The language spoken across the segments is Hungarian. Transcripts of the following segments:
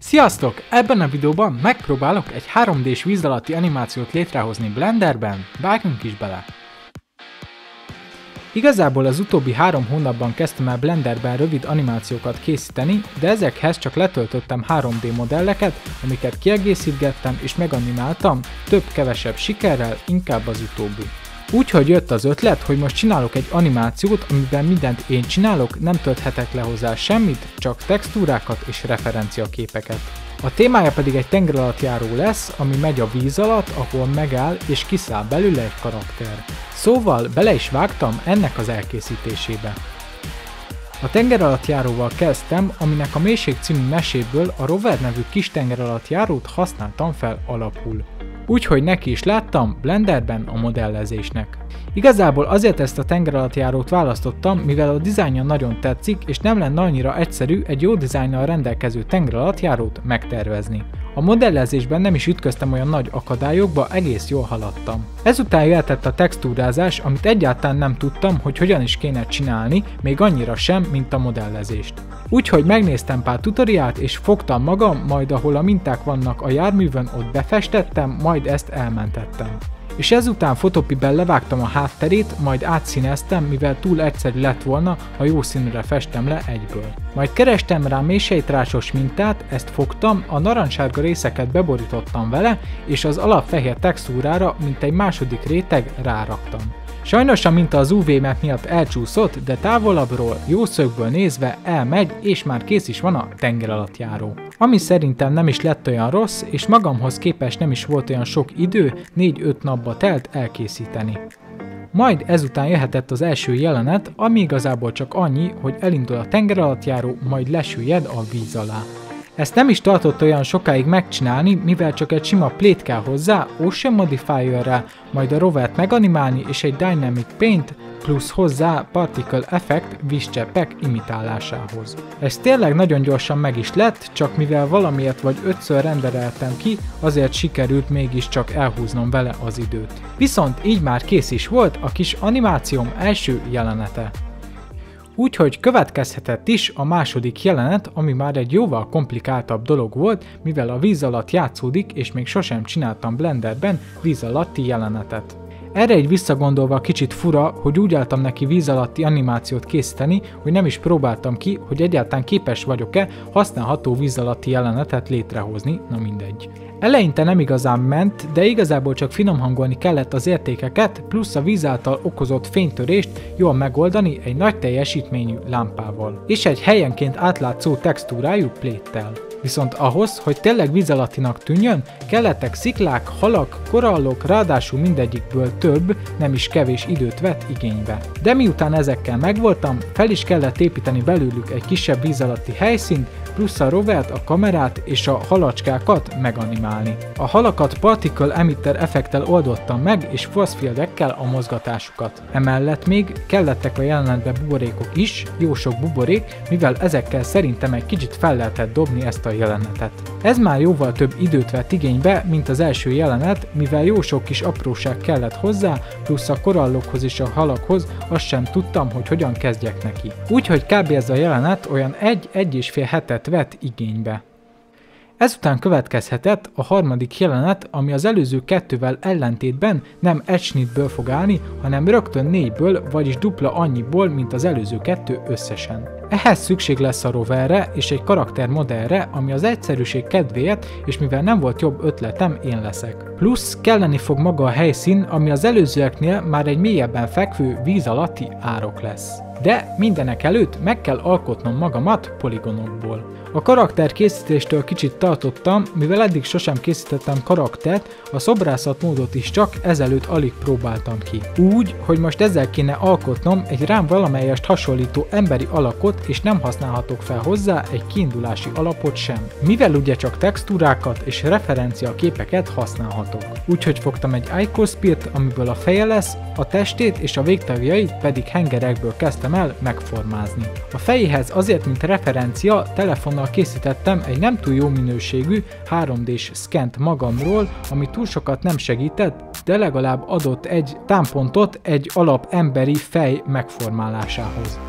Sziasztok! Ebben a videóban megpróbálok egy 3D-s víz alatti animációt létrehozni Blenderben, vágjunk is bele! Igazából az utóbbi 3 hónapban kezdtem el Blenderben rövid animációkat készíteni, de ezekhez csak letöltöttem 3D modelleket, amiket kiegészítgettem és meganimáltam, több-kevesebb sikerrel, inkább az utóbbi. Úgyhogy jött az ötlet, hogy most csinálok egy animációt, amiben mindent én csinálok, nem tölthetek le hozzá semmit, csak textúrákat és referenciaképeket. A témája pedig egy tengeralattjáró lesz, ami megy a víz alatt, ahol megáll és kiszáll belőle egy karakter. Szóval bele is vágtam ennek az elkészítésébe. A tengeralattjáróval kezdtem, aminek a Mélység című meséből a Rover nevű kis tengeralattjárót használtam fel alapul. Úgyhogy neki is láttam Blenderben a modellezésnek. Igazából azért ezt a tengeralattjárót választottam, mivel a dizájnja nagyon tetszik, és nem lenne annyira egyszerű egy jó dizájnnal rendelkező tengeralattjárót megtervezni. A modellezésben nem is ütköztem olyan nagy akadályokba, egész jól haladtam. Ezután jöhetett a textúrázás, amit egyáltalán nem tudtam, hogy hogyan is kéne csinálni, még annyira sem, mint a modellezést. Úgyhogy megnéztem pár tutoriált és fogtam magam, majd ahol a minták vannak a járművön, ott befestettem, majd ezt elmentettem. És ezután Photopiben levágtam a hátterét, majd átszíneztem, mivel túl egyszerű lett volna, ha jó színűre festem le egyből. Majd kerestem rá mélysejtrásos mintát, ezt fogtam, a narancssárga részeket beborítottam vele, és az alapfehér textúrára, mint egy második réteg ráraktam. Sajnos a minta az UV map miatt elcsúszott, de távolabbról, jó szögből nézve elmegy, és már kész is van a tengeralattjáró. Ami szerintem nem is lett olyan rossz, és magamhoz képest nem is volt olyan sok idő, 4-5 napba telt elkészíteni. Majd ezután jöhetett az első jelenet, ami igazából csak annyi, hogy elindul a tengeralattjáró, majd lesüllyed a víz alá. Ezt nem is tartott olyan sokáig megcsinálni, mivel csak egy sima plate kell hozzá, Ocean Modifierrel, majd a rovert meganimálni és egy Dynamic Paint, plusz hozzá Particle Effect vízcseppek imitálásához. Ez tényleg nagyon gyorsan meg is lett, csak mivel valamiért vagy 5-ször rendereltem ki, azért sikerült mégiscsak elhúznom vele az időt. Viszont így már kész is volt a kis animációm első jelenete. Úgyhogy következhetett is a második jelenet, ami már egy jóval komplikáltabb dolog volt, mivel a víz alatt játszódik, és még sosem csináltam Blenderben víz alatti jelenetet. Erre egy visszagondolva kicsit fura, hogy úgy álltam neki víz alatti animációt készíteni, hogy nem is próbáltam ki, hogy egyáltalán képes vagyok-e használható víz alatti jelenetet létrehozni, na mindegy. Eleinte nem igazán ment, de igazából csak finom hangolni kellett az értékeket, plusz a víz által okozott fénytörést jól megoldani egy nagy teljesítményű lámpával, és egy helyenként átlátszó textúrájú plate-tel. Viszont ahhoz, hogy tényleg víz alattinak tűnjön, kellettek sziklák, halak, korallok, ráadásul mindegyikből több, nem is kevés időt vett igénybe. De miután ezekkel megvoltam, fel is kellett építeni belőlük egy kisebb víz alatti helyszínt, plusz a rovert, a kamerát és a halacskákat meganimálni. A halakat Particle Emitter effekttel oldottam meg, és force fieldekkel a mozgatásukat. Emellett még kellettek a jelenetben buborékok is, jó sok buborék, mivel ezekkel szerintem egy kicsit fel lehetett dobni ezt a jelenetet. Ez már jóval több időt vett igénybe, mint az első jelenet, mivel jó sok kis apróság kellett hozzá, plusz a korallokhoz és a halakhoz azt sem tudtam, hogy hogyan kezdjek neki. Úgyhogy kb. Ez a jelenet olyan 1-1,5 hetet vett igénybe. Ezután következhetett a harmadik jelenet, ami az előző kettővel ellentétben nem egy snitből fog állni, hanem rögtön 4-ből, vagyis dupla annyiból, mint az előző kettő összesen. Ehhez szükség lesz a roverre és egy karaktermodellre, ami az egyszerűség kedvéért, és mivel nem volt jobb ötletem, én leszek. Plusz kelleni fog maga a helyszín, ami az előzőeknél már egy mélyebben fekvő víz alatti árok lesz. De mindenek előtt meg kell alkotnom magamat poligonokból. A karakter készítéstől kicsit tartottam, mivel eddig sosem készítettem karaktert, a szobrászat módot is csak ezelőtt alig próbáltam ki. Úgy, hogy most ezzel kéne alkotnom egy rám valamelyest hasonlító emberi alakot, és nem használhatok fel hozzá egy kiindulási alapot sem. Mivel ugye csak textúrákat és referenciaképeket használhatok. Úgyhogy fogtam egy iCosphere-t, amiből a feje lesz, a testét és a végtagjait pedig hengerekből kezdtem el megformázni. A fejéhez azért, mint referencia, telefonnal készítettem egy nem túl jó minőségű 3D-s szkent magamról, ami túl sokat nem segített, de legalább adott egy támpontot egy alap emberi fej megformálásához.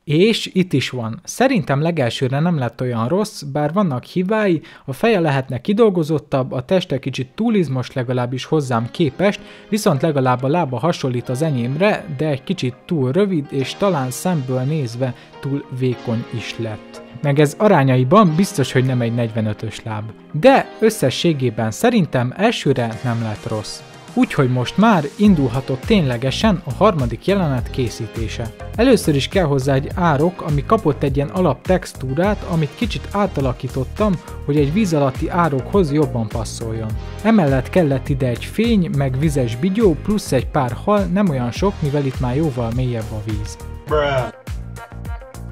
És itt is van. Szerintem legelsőre nem lett olyan rossz, bár vannak hibái, a feje lehetne kidolgozottabb, a teste kicsit túl izmos legalábbis hozzám képest, viszont legalább a lába hasonlít az enyémre, de egy kicsit túl rövid, és talán szemből nézve túl vékony is lett. Meg ez arányaiban biztos, hogy nem egy 45-ös láb. De összességében szerintem elsőre nem lett rossz. Úgyhogy most már indulhatott ténylegesen a harmadik jelenet készítése. Először is kell hozzá egy árok, ami kapott egy ilyen alaptextúrát, amit kicsit átalakítottam, hogy egy víz alatti árokhoz jobban passzoljon. Emellett kellett ide egy fény, meg vizes bigyó, plusz egy pár hal, nem olyan sok, mivel itt már jóval mélyebb a víz.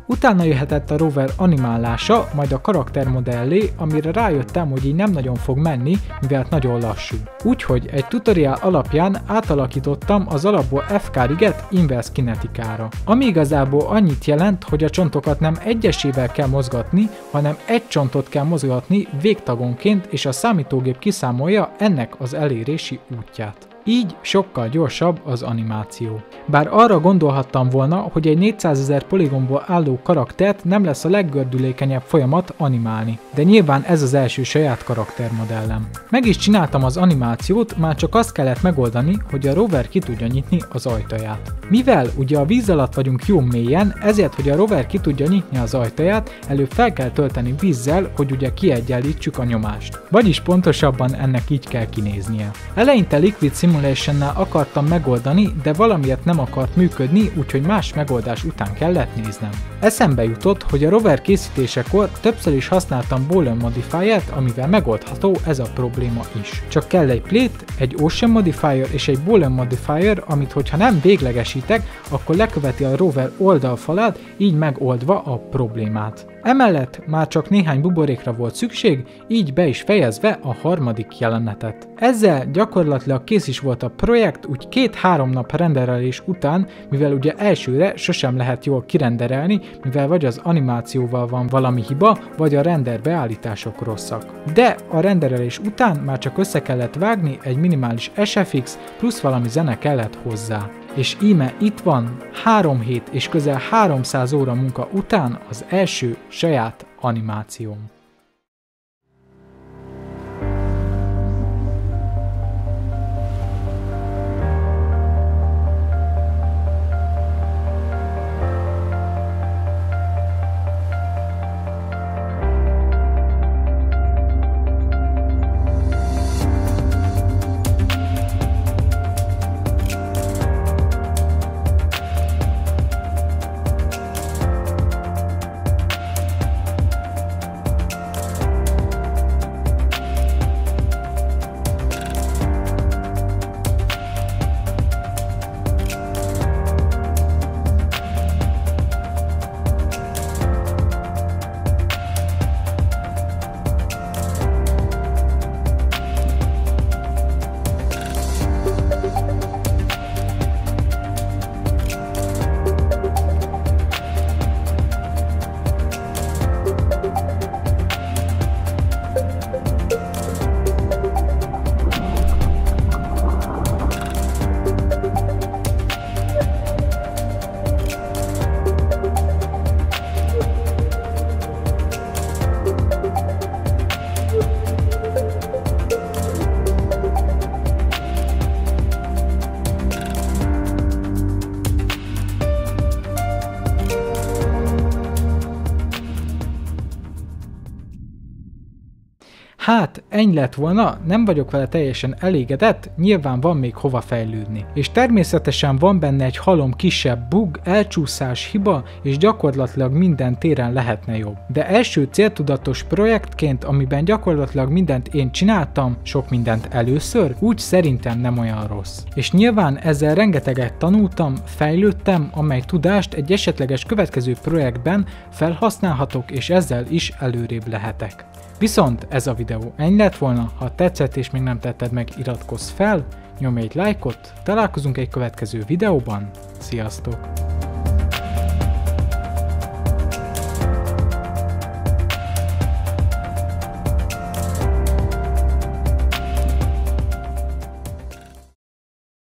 Utána jöhetett a rover animálása, majd a karaktermodellé, amire rájöttem, hogy így nem nagyon fog menni, mivel nagyon lassú. Úgyhogy egy tutoriál alapján átalakítottam az alapból FK-riget inverse kinetikára. Ami igazából annyit jelent, hogy a csontokat nem egyesével kell mozgatni, hanem egy csontot kell mozgatni végtagonként, és a számítógép kiszámolja ennek az elérési útját. Így sokkal gyorsabb az animáció. Bár arra gondolhattam volna, hogy egy 400 000 poligonból álló karaktert nem lesz a leggördülékenyebb folyamat animálni, de nyilván ez az első saját karaktermodellem. Meg is csináltam az animációt, már csak azt kellett megoldani, hogy a rover ki tudja nyitni az ajtaját. Mivel ugye a víz alatt vagyunk jó mélyen, ezért, hogy a rover ki tudja nyitni az ajtaját, előbb fel kell tölteni vízzel, hogy ugye kiegyenlítsük a nyomást. Vagyis pontosabban ennek így kell kinéznie. Eleinte Liquid Simulation-nál akartam megoldani, de valamiért nem akart működni, úgyhogy más megoldás után kellett néznem. Eszembe jutott, hogy a rover készítésekor többször is használtam Boolean Modifier-t, amivel megoldható ez a probléma is. Csak kell egy plate, egy Ocean Modifier és egy Boolean Modifier, amit hogyha nem véglegesítek, akkor leköveti a rover oldalfalát, így megoldva a problémát. Emellett már csak néhány buborékra volt szükség, így be is fejezve a harmadik jelenetet. Ezzel gyakorlatilag kész is volt a projekt, úgy 2-3 nap renderelés után, mivel ugye elsőre sosem lehet jól kirenderelni, mivel vagy az animációval van valami hiba, vagy a render beállítások rosszak. De a renderelés után már csak össze kellett vágni egy minimális SFX, plusz valami zene kellett hozzá. És íme itt van 3 hét és közel 300 óra munka után az első saját animációm. Hát, ennyi lett volna, nem vagyok vele teljesen elégedett, nyilván van még hova fejlődni. És természetesen van benne egy halom kisebb bug, elcsúszás, hiba, és gyakorlatilag minden téren lehetne jobb. De első céltudatos projektként, amiben gyakorlatilag mindent én csináltam, sok mindent először, úgy szerintem nem olyan rossz. És nyilván ezzel rengeteget tanultam, fejlődtem, amely tudást egy esetleges következő projektben felhasználhatok, és ezzel is előrébb lehetek. Viszont ez a videó ennyi lett volna, ha tetszett és még nem tetted meg, iratkozz fel, nyomj egy lájkot, találkozunk egy következő videóban, sziasztok!